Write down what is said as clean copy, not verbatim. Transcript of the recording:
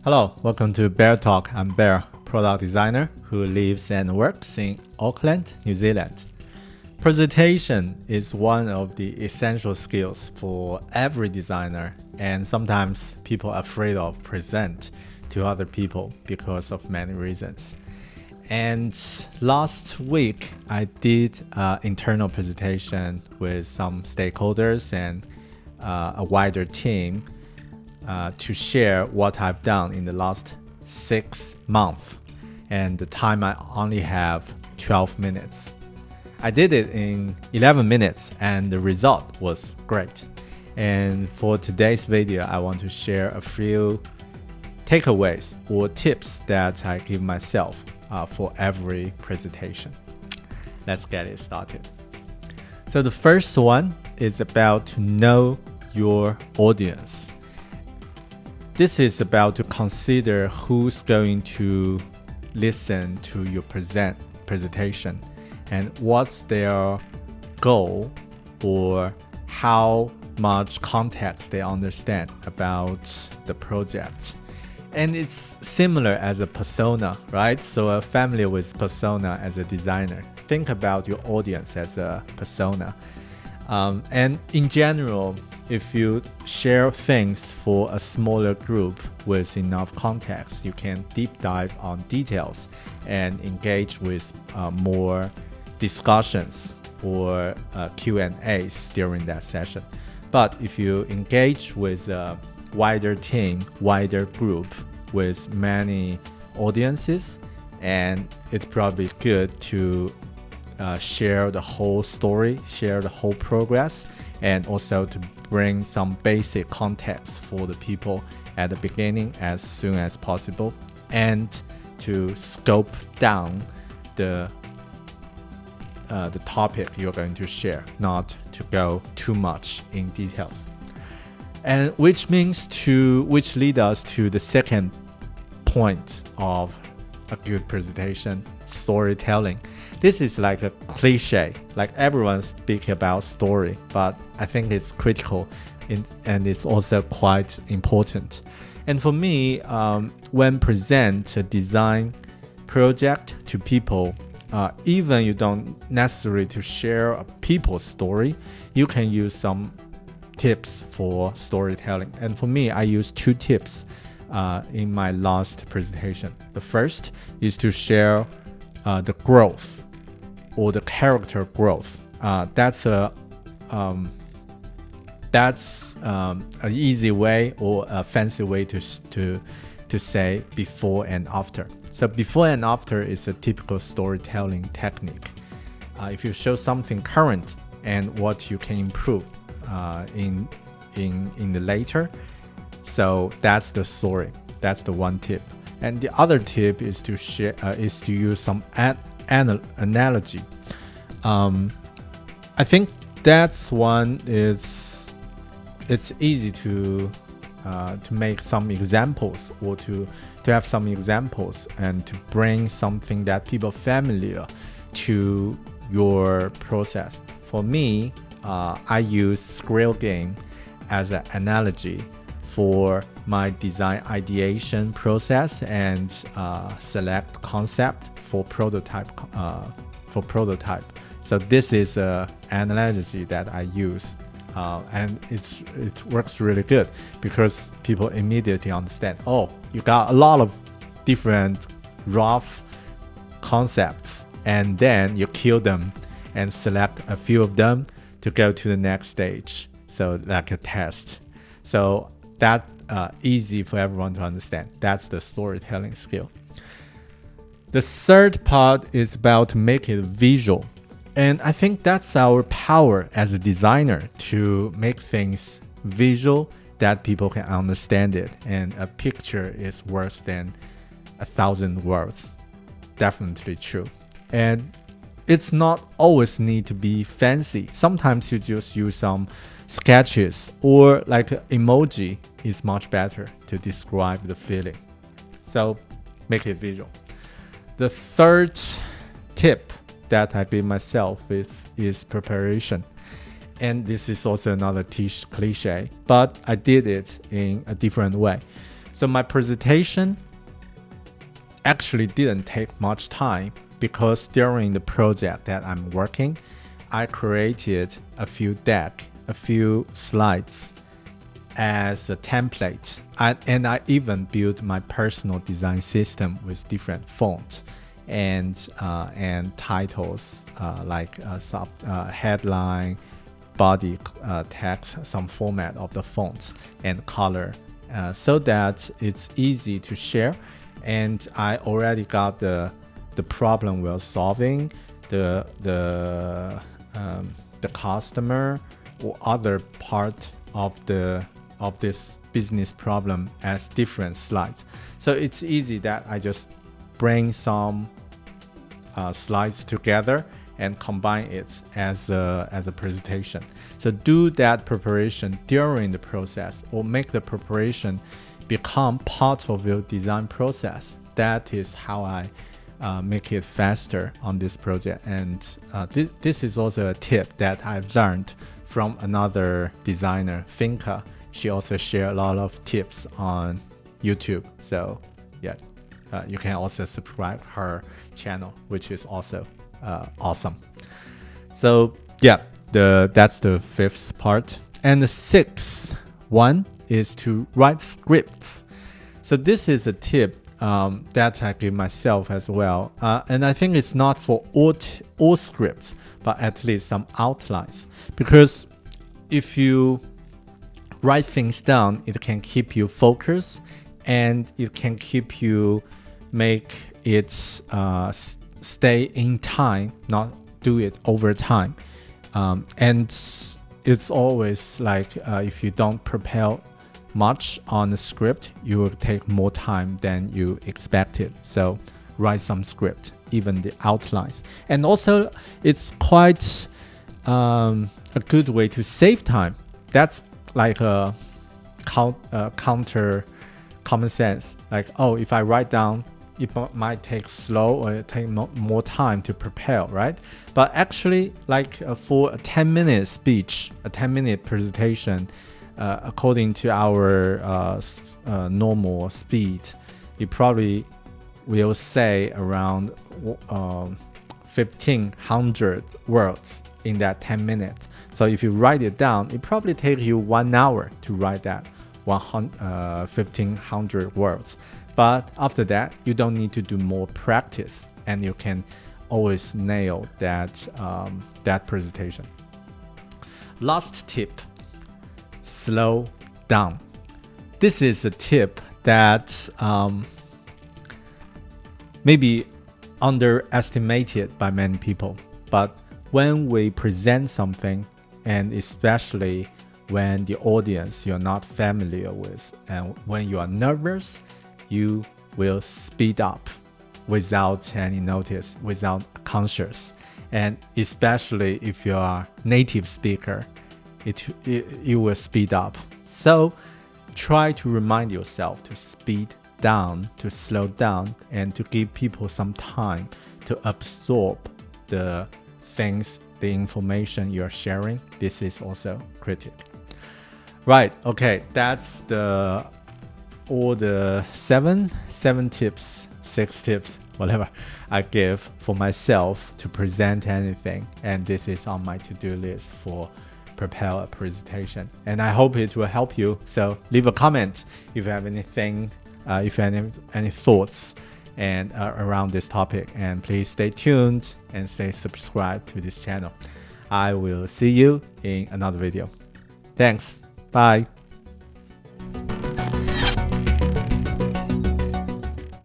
Hello, welcome to Bear Talk. I'm Bear, product designer who lives and works in Auckland, New Zealand. Presentation is one of the essential skills for every designer, and sometimes people are afraid of present to other people because of many reasons. And last week, I did an internal presentation with some stakeholders and a wider team to share what I've done in the last 6 months. And the time I only have 12 minutes. I did it in 11 minutes and the result was great. And for today's video, I want to share a few takeaways or tips that I give myself for every presentation. Let's get it started. So the first one is about to know your audience. This is about to consider who's going to listen to your presentation and what's their goal or how much context they understand about the project. And it's similar as a persona, right? So a familiar with persona as a designer. Think about your audience as a persona. And in general, if you share things for a smaller group with enough context, you can deep dive on details and engage with more discussions or Q&As during that session. But if you engage with a wider team, wider group with many audiences, and it's probably good to share the whole story, share the whole progress, and also to bring some basic context for the people at the beginning as soon as possible, and to scope down the topic you're going to share, not to go too much in details. And which leads us to the second point of a good presentation: storytelling. This is like a cliche, like everyone speaks about story, but I think it's critical and it's also quite important. And for me, when present a design project to people, even you don't necessarily to share a people's story, you can use some tips for storytelling. And for me, I use 2 tips in my last presentation. The first is to share the growth or the character growth. That's an easy way or a fancy way to say before and after. So before and after is a typical storytelling technique. If you show something current and what you can improve in the later, so that's the story. That's the one tip. And the other tip is to share is to use some analogy. I think that's one is it's easy to make some examples or to have some examples and to bring something that people are familiar to your process. For me, I use Skrill game as an analogy for my design ideation process and select concept for prototype. So this is an analogy that I use, and it works really good because people immediately understand. Oh, you got a lot of different rough concepts, and then you kill them and select a few of them to go to the next stage. So like a test. So that easy for everyone to understand. That's the storytelling skill. The third part is about make it visual. And I think that's our power as a designer to make things visual that people can understand it. And a picture is worse than 1,000 words. Definitely true. And it's not always need to be fancy. Sometimes you just use some sketches or like emoji is much better to describe the feeling. So make it visual. The third tip that I give myself is preparation. And this is also another cliche, but I did it in a different way. So my presentation actually didn't take much time because during the project that I'm working, I created a few slides as a template. And I even built my personal design system with different fonts and titles like headline, body text, some format of the font and color, so that it's easy to share. And I already got the problem we're solving, the customer or other part of this business problem as different slides. So it's easy that I just bring some slides together and combine it as a presentation. So do that preparation during the process, or make the preparation become part of your design process. That is how I make it faster on this project. And this is also a tip that I've learned from another designer, Finca. She also shared a lot of tips on YouTube. So yeah, you can also subscribe her channel, which is also awesome. So yeah, that's the fifth part. And the sixth one is to write scripts. So this is a tip that I give myself as well. And I think it's not for all scripts, but at least some outlines. Because if you write things down, it can keep you focused, and it can keep you make it stay in time, not do it over time. And it's always like if you don't prepare much on the script, you will take more time than you expected. So write some script, even the outlines. And also it's quite a good way to save time. That's like a counter common sense. Like, oh, if I write down, it might take slow or it take more time to prepare, right? But actually, like for a 10-minute speech, a 10-minute presentation, according to our normal speed, it probably will say around 1,500 words in that 10 minutes. So if you write it down, it probably takes you 1 hour to write that 1,500 words. But after that, you don't need to do more practice, and you can always nail that presentation. Last tip: slow down. This is a tip that maybe underestimated by many people. But when we present something, and especially when the audience you're not familiar with, and when you are nervous, you will speed up without any notice, without conscious. And especially if you are native speaker, you will speed up. So try to remind yourself to speed down, to slow down, and to give people some time to absorb the things, the information you're sharing. This is also critical. Right, okay, that's all the seven tips, 6 tips, whatever I give for myself to present anything. And this is on my to-do list for prepare a presentation. And I hope it will help you. So leave a comment if you have anything, if you have any thoughts and around this topic. And please stay tuned and stay subscribed to this channel. I will see you in another video. Thanks. Bye.